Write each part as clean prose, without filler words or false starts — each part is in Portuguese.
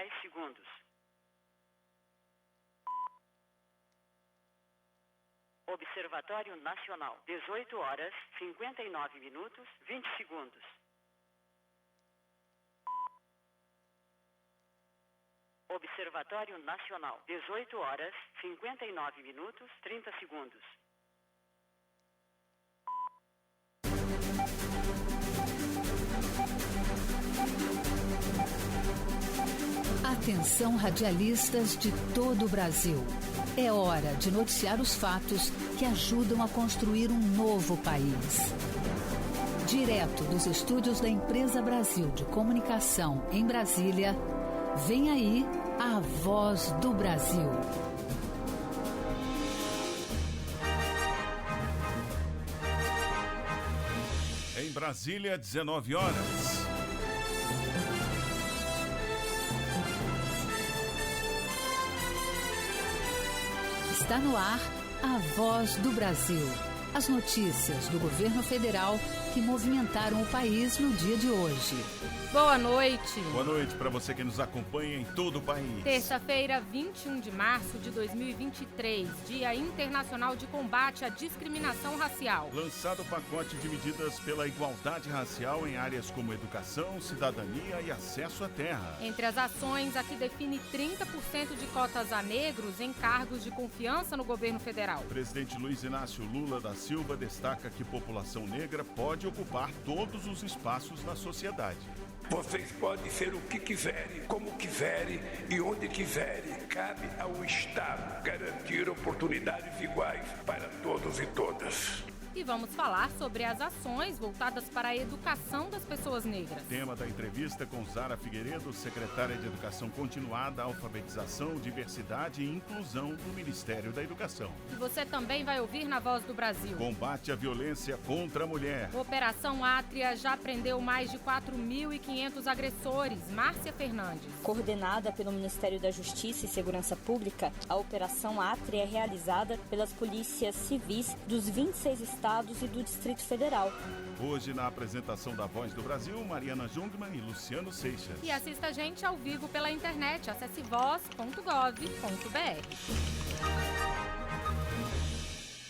10 segundos. Observatório Nacional, 18 horas, 59 minutos, 20 segundos. Observatório Nacional, 18 horas, 59 minutos, 30 segundos. Atenção, radialistas de todo o Brasil. É hora de noticiar os fatos que ajudam a construir um novo país. Direto dos estúdios da Empresa Brasil de Comunicação em Brasília, vem aí a Voz do Brasil. Em Brasília, 19 horas. Está no ar a Voz do Brasil. As notícias do governo federal que movimentaram o país no dia de hoje. Boa noite. Boa noite para você que nos acompanha em todo o país. Terça-feira, 21 de março de 2023, Dia Internacional de Combate à Discriminação Racial. Lançado o pacote de medidas pela igualdade racial em áreas como educação, cidadania e acesso à terra. Entre as ações, a que define 30% de cotas a negros em cargos de confiança no governo federal. O presidente Luiz Inácio Lula da Silva destaca que população negra pode ocupar todos os espaços da sociedade. Vocês podem ser o que quiserem, como quiserem e onde quiserem. Cabe ao Estado garantir oportunidades iguais para todos e todas. E vamos falar sobre as ações voltadas para a educação das pessoas negras. Tema da entrevista com Zara Figueiredo, secretária de Educação Continuada, Alfabetização, Diversidade e Inclusão do Ministério da Educação. E você também vai ouvir na Voz do Brasil. Combate à violência contra a mulher. Operação Átria já prendeu mais de 4.500 agressores. Márcia Fernandes. Coordenada pelo Ministério da Justiça e Segurança Pública, a Operação Átria é realizada pelas polícias civis dos 26 estados e do Distrito Federal. Hoje, na apresentação da Voz do Brasil, Mariana Jungmann e Luciano Seixas. E assista a gente ao vivo pela internet. Acesse voz.gov.br.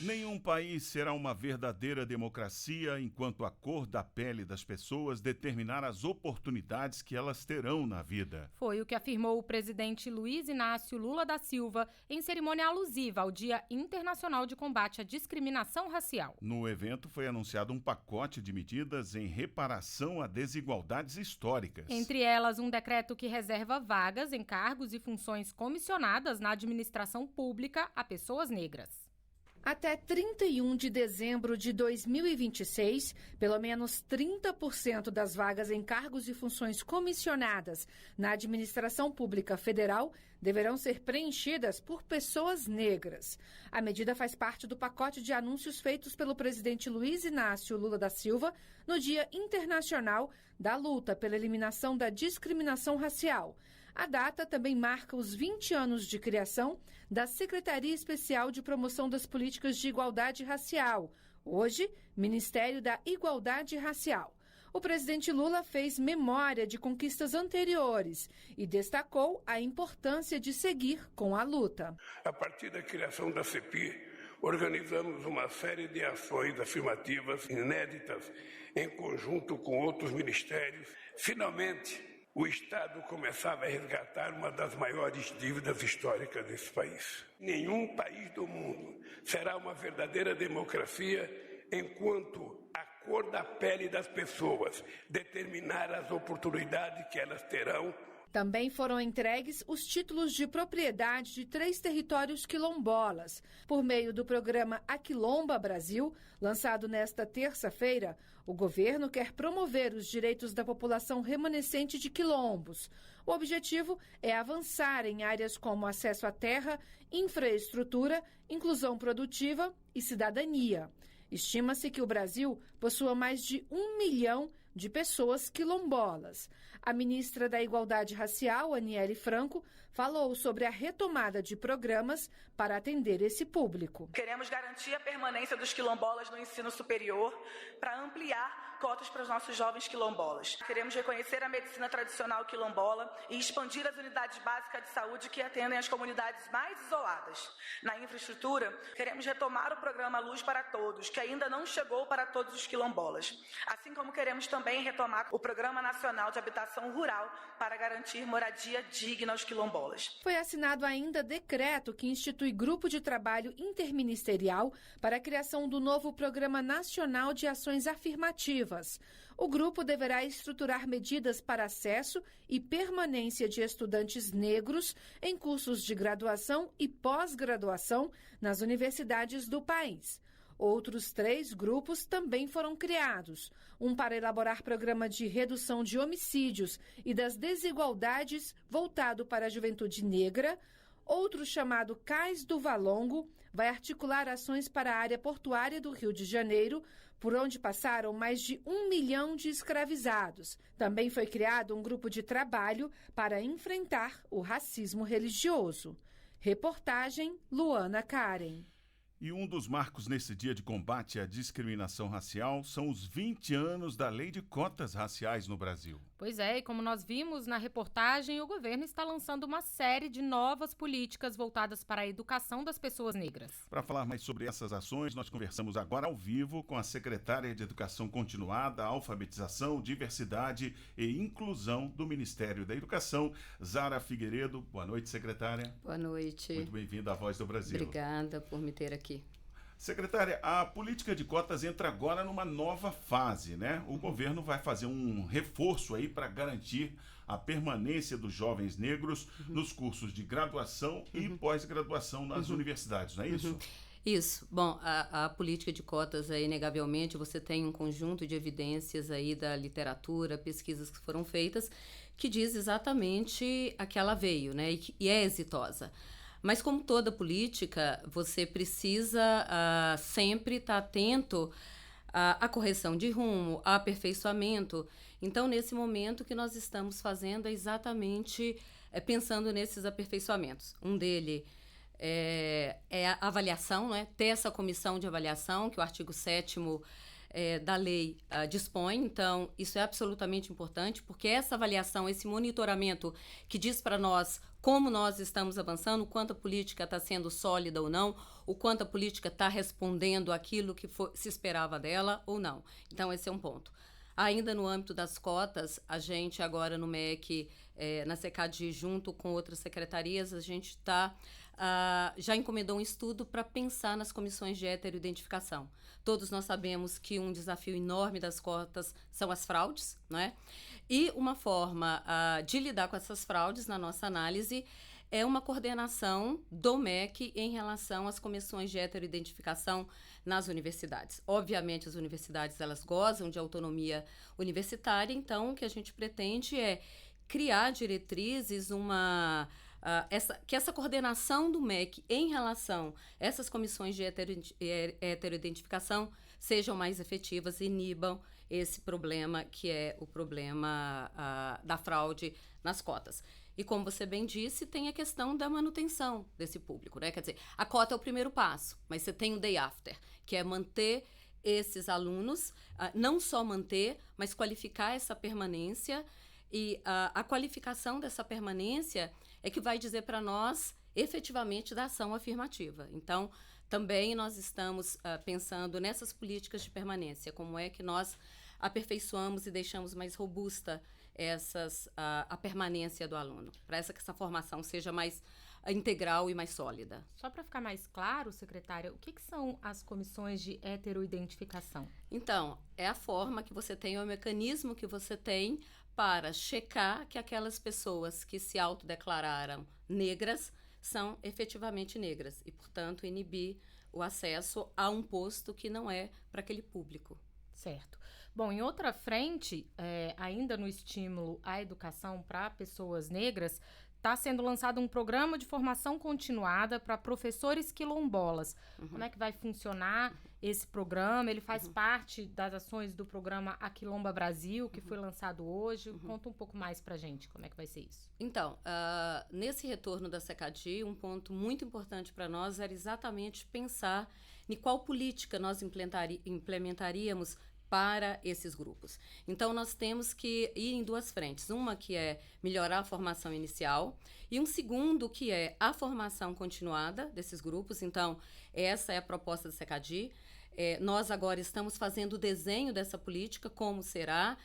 Nenhum país será uma verdadeira democracia enquanto a cor da pele das pessoas determinar as oportunidades que elas terão na vida. Foi o que afirmou o presidente Luiz Inácio Lula da Silva em cerimônia alusiva ao Dia Internacional de Combate à Discriminação Racial. No evento foi anunciado um pacote de medidas em reparação a desigualdades históricas. Entre elas, um decreto que reserva vagas em cargos e funções comissionadas na administração pública a pessoas negras. Até 31 de dezembro de 2026, pelo menos 30% das vagas em cargos e funções comissionadas na administração pública federal deverão ser preenchidas por pessoas negras. A medida faz parte do pacote de anúncios feitos pelo presidente Luiz Inácio Lula da Silva no Dia Internacional da Luta pela Eliminação da Discriminação Racial. A data também marca os 20 anos de criação da Secretaria Especial de Promoção das Políticas de Igualdade Racial, hoje, Ministério da Igualdade Racial. O presidente Lula fez memória de conquistas anteriores e destacou a importância de seguir com a luta. A partir da criação da CEPI, organizamos uma série de ações afirmativas inéditas em conjunto com outros ministérios. Finalmente, o Estado começava a resgatar uma das maiores dívidas históricas desse país. Nenhum país do mundo será uma verdadeira democracia enquanto a cor da pele das pessoas determinar as oportunidades que elas terão. Também foram entregues os títulos de propriedade de 3 territórios quilombolas. Por meio do programa Aquilomba Brasil, lançado nesta terça-feira, o governo quer promover os direitos da população remanescente de quilombos. O objetivo é avançar em áreas como acesso à terra, infraestrutura, inclusão produtiva e cidadania. Estima-se que o Brasil possua mais de 1 milhão de pessoas quilombolas. A ministra da Igualdade Racial, Aniele Franco, falou sobre a retomada de programas para atender esse público. Queremos garantir a permanência dos quilombolas no ensino superior para ampliar cotas para os nossos jovens quilombolas. Queremos reconhecer a medicina tradicional quilombola e expandir as unidades básicas de saúde que atendem as comunidades mais isoladas. Na infraestrutura, queremos retomar o programa Luz para Todos, que ainda não chegou para todos os quilombolas. Assim como queremos também retomar o Programa Nacional de Habitação Rural para garantir moradia digna aos quilombolas. Foi assinado ainda decreto que institui grupo de trabalho interministerial para a criação do novo Programa Nacional de Ações Afirmativas. O grupo deverá estruturar medidas para acesso e permanência de estudantes negros em cursos de graduação e pós-graduação nas universidades do país. Outros 3 grupos também foram criados. Um para elaborar programa de redução de homicídios e das desigualdades voltado para a juventude negra. Outro, chamado Cais do Valongo, vai articular ações para a área portuária do Rio de Janeiro, por onde passaram mais de 1 milhão de escravizados. Também foi criado um grupo de trabalho para enfrentar o racismo religioso. Reportagem Luana Karen. E um dos marcos nesse dia de combate à discriminação racial são os 20 anos da Lei de Cotas Raciais no Brasil. Pois é, e como nós vimos na reportagem, o governo está lançando uma série de novas políticas voltadas para a educação das pessoas negras. Para falar mais sobre essas ações, nós conversamos agora ao vivo com a secretária de Educação Continuada, Alfabetização, Diversidade e Inclusão do Ministério da Educação, Zara Figueiredo. Boa noite, secretária. Boa noite. Muito bem-vinda à Voz do Brasil. Obrigada por me ter aqui. Secretária, a política de cotas entra agora numa nova fase, né? O governo vai fazer um reforço aí para garantir a permanência dos jovens negros nos cursos de graduação e pós-graduação nas universidades, não é isso? Isso. Bom, a política de cotas, inegavelmente, você tem um conjunto de evidências aí da literatura, pesquisas que foram feitas, que diz exatamente a que ela veio, né? E é exitosa. Mas, como toda política, você precisa sempre estar atento à correção de rumo, ao aperfeiçoamento. Então, nesse momento, o que nós estamos fazendo é exatamente pensando nesses aperfeiçoamentos. Um deles é a avaliação, né? Ter essa comissão de avaliação, que o artigo 7º da lei dispõe. Então, isso é absolutamente importante, porque essa avaliação, esse monitoramento que diz para nós como nós estamos avançando, o quanto a política está sendo sólida ou não, o quanto a política está respondendo aquilo que se esperava dela ou não. Então, esse é um ponto. Ainda no âmbito das cotas, a gente agora no MEC, na SECAD, junto com outras secretarias, a gente já encomendou um estudo para pensar nas comissões de heteroidentificação. Todos nós sabemos que um desafio enorme das cotas são as fraudes, não é? E uma forma de lidar com essas fraudes, na nossa análise, é uma coordenação do MEC em relação às comissões de heteroidentificação nas universidades. Obviamente, as universidades elas gozam de autonomia universitária, então o que a gente pretende é criar diretrizes, que essa coordenação do MEC em relação a essas comissões de heteroidentificação sejam mais efetivas e inibam esse problema que é o problema da fraude nas cotas. E como você bem disse, tem a questão da manutenção desse público, né? Quer dizer, a cota é o primeiro passo, mas você tem o day after, que é manter esses alunos, não só manter, mas qualificar essa permanência. E a qualificação dessa permanência é que vai dizer para nós, efetivamente, da ação afirmativa. Então, também nós estamos pensando nessas políticas de permanência, como é que nós aperfeiçoamos e deixamos mais robusta a permanência do aluno, para que essa formação seja mais integral e mais sólida. Só para ficar mais claro, secretária, o que são as comissões de heteroidentificação? Então, é a forma que você tem, é o mecanismo que você tem para checar que aquelas pessoas que se autodeclararam negras são efetivamente negras e, portanto, inibir o acesso a um posto que não é para aquele público. Certo. Bom, em outra frente, ainda no estímulo à educação para pessoas negras, está sendo lançado um programa de formação continuada para professores quilombolas. Como é que vai funcionar esse programa? Ele faz parte das ações do programa Aquilomba Brasil, que foi lançado hoje. Conta um pouco mais para a gente, como é que vai ser isso? Então, nesse retorno da SECAD, um ponto muito importante para nós era exatamente pensar em qual política nós implementaríamos para esses grupos. Então, nós temos que ir em duas frentes. Uma que é melhorar a formação inicial e um segundo que é a formação continuada desses grupos. Então, essa é a proposta do SECADI. Nós agora estamos fazendo o desenho dessa política, como será,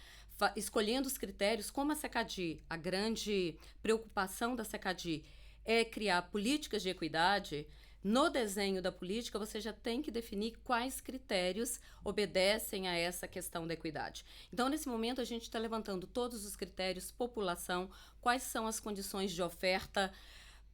escolhendo os critérios, como a SECADI, a grande preocupação da SECADI é criar políticas de equidade. No desenho da política, você já tem que definir quais critérios obedecem a essa questão da equidade. Então, nesse momento, a gente está levantando todos os critérios, população, quais são as condições de oferta,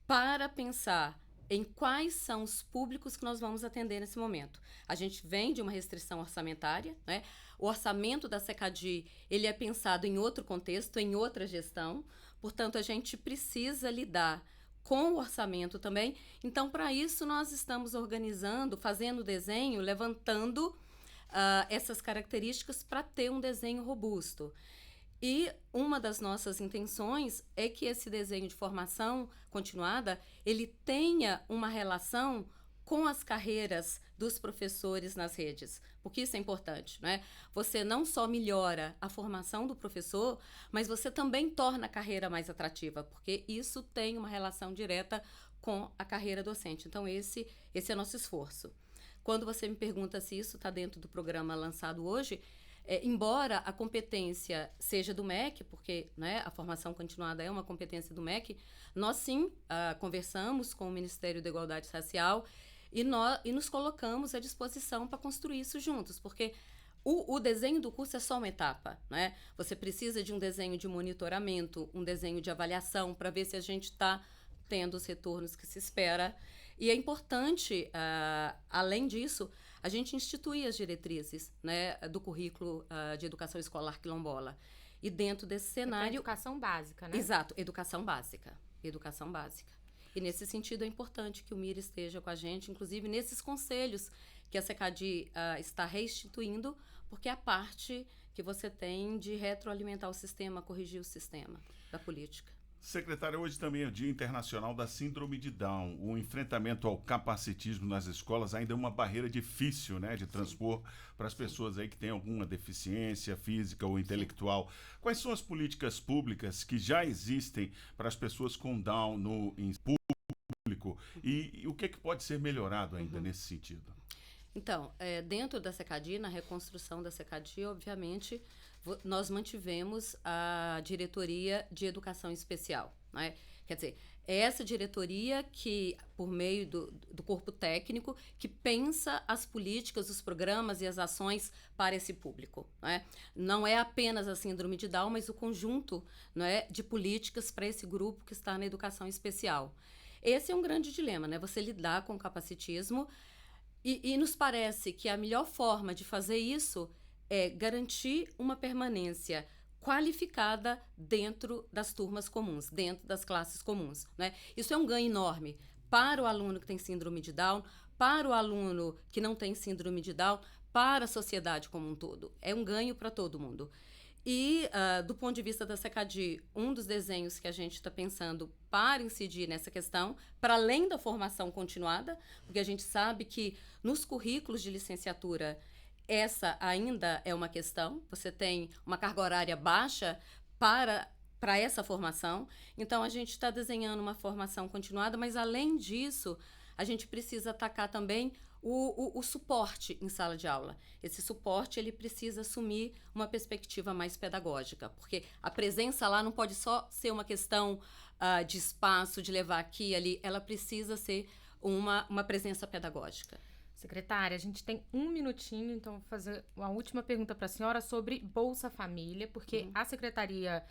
para pensar em quais são os públicos que nós vamos atender nesse momento. A gente vem de uma restrição orçamentária, né? O orçamento da SECADI, ele é pensado em outro contexto, em outra gestão, portanto, a gente precisa lidar com o orçamento também. Então, para isso, nós estamos organizando, fazendo desenho, levantando essas características para ter um desenho robusto. E uma das nossas intenções é que esse desenho de formação continuada, ele tenha uma relação com as carreiras dos professores nas redes, porque isso é importante, né? Você não só melhora a formação do professor, mas você também torna a carreira mais atrativa, porque isso tem uma relação direta com a carreira docente. Então, esse é o nosso esforço. Quando você me pergunta se isso está dentro do programa lançado hoje, embora a competência seja do MEC, porque, né, a formação continuada é uma competência do MEC, nós sim conversamos com o Ministério da Igualdade Racial e nos colocamos à disposição para construir isso juntos, porque o desenho do curso é só uma etapa, né? Você precisa de um desenho de monitoramento, um desenho de avaliação para ver se a gente está tendo os retornos que se espera. E é importante, além disso, a gente instituir as diretrizes, né, do currículo de educação escolar quilombola. E dentro desse cenário... Educação básica, né? Exato, educação básica. Educação básica. E nesse sentido é importante que o MIR esteja com a gente, inclusive nesses conselhos que a SECADI está reinstituindo, porque é a parte que você tem de retroalimentar o sistema, corrigir o sistema da política. Secretária, hoje também é o Dia Internacional da Síndrome de Down. O enfrentamento ao capacitismo nas escolas ainda é uma barreira difícil, né, de transpor para as pessoas aí que têm alguma deficiência física ou intelectual. Quais são as políticas públicas que já existem para as pessoas com Down no público e o que é que pode ser melhorado ainda nesse sentido? Então, dentro da SECADI, na reconstrução da SECADI, obviamente, nós mantivemos a diretoria de educação especial, né? Quer dizer, é essa diretoria que, por meio do corpo técnico, que pensa as políticas, os programas e as ações para esse público, né? Não é apenas a síndrome de Down, mas o conjunto, né, de políticas para esse grupo que está na educação especial. Esse é um grande dilema, né? Você lidar com o capacitismo e nos parece que a melhor forma de fazer isso é garantir uma permanência qualificada dentro das turmas comuns, dentro das classes comuns, né? Isso é um ganho enorme para o aluno que tem síndrome de Down, para o aluno que não tem síndrome de Down, para a sociedade como um todo. É um ganho para todo mundo. E, do ponto de vista da SECADI, um dos desenhos que a gente está pensando para incidir nessa questão, para além da formação continuada, porque a gente sabe que nos currículos de licenciatura essa ainda é uma questão, você tem uma carga horária baixa para essa formação, então a gente está desenhando uma formação continuada, mas além disso, a gente precisa atacar também o suporte em sala de aula. Esse suporte, ele precisa assumir uma perspectiva mais pedagógica, porque a presença lá não pode só ser uma questão de espaço, de levar aqui e ali, ela precisa ser uma presença pedagógica. Secretária, a gente tem um minutinho, então vou fazer uma última pergunta para a senhora sobre Bolsa Família, porque a Secretaria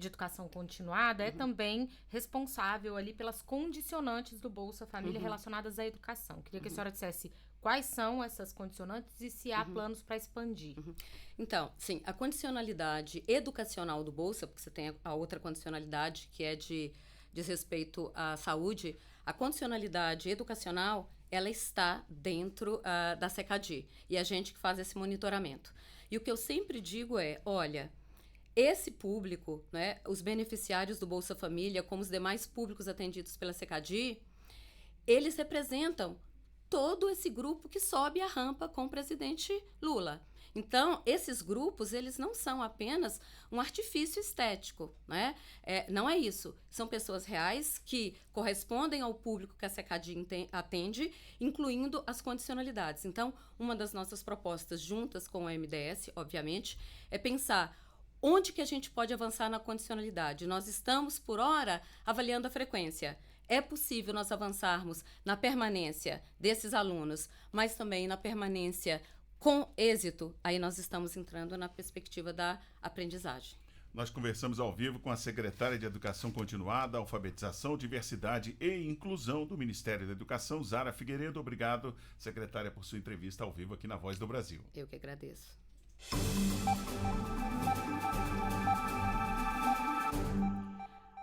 de Educação Continuada é também responsável ali pelas condicionantes do Bolsa Família relacionadas à educação. Queria que a senhora dissesse quais são essas condicionantes e se há planos para expandir. Então, sim, a condicionalidade educacional do Bolsa, porque você tem a outra condicionalidade que diz respeito à saúde, a condicionalidade educacional, ela está dentro da SECADI, e a gente que faz esse monitoramento. E o que eu sempre digo é, olha, esse público, né, os beneficiários do Bolsa Família, como os demais públicos atendidos pela SECADI, eles representam todo esse grupo que sobe a rampa com o presidente Lula. Então, esses grupos, eles não são apenas um artifício estético, né? Não é isso. São pessoas reais que correspondem ao público que a SECADI atende, incluindo as condicionalidades. Então, uma das nossas propostas juntas com a MDS, obviamente, é pensar onde que a gente pode avançar na condicionalidade. Nós estamos, por hora, avaliando a frequência. É possível nós avançarmos na permanência desses alunos, mas também na permanência com êxito. Aí nós estamos entrando na perspectiva da aprendizagem. Nós conversamos ao vivo com a secretária de Educação Continuada, Alfabetização, Diversidade e Inclusão do Ministério da Educação, Zara Figueiredo. Obrigado, secretária, por sua entrevista ao vivo aqui na Voz do Brasil. Eu que agradeço.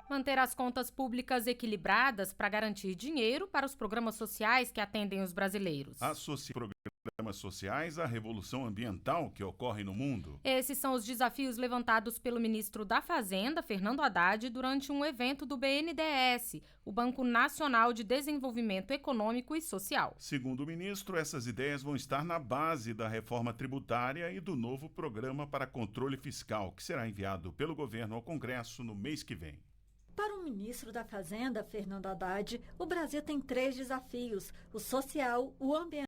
Manter as contas públicas equilibradas para garantir dinheiro para os programas sociais que atendem os brasileiros. Associe programas sociais à revolução ambiental que ocorre no mundo. Esses são os desafios levantados pelo ministro da Fazenda, Fernando Haddad, durante um evento do BNDES, o Banco Nacional de Desenvolvimento Econômico e Social. Segundo o ministro, essas ideias vão estar na base da reforma tributária e do novo programa para controle fiscal, que será enviado pelo governo ao Congresso no mês que vem. Para o ministro da Fazenda, Fernando Haddad, o Brasil tem 3 desafios: o social, o ambiental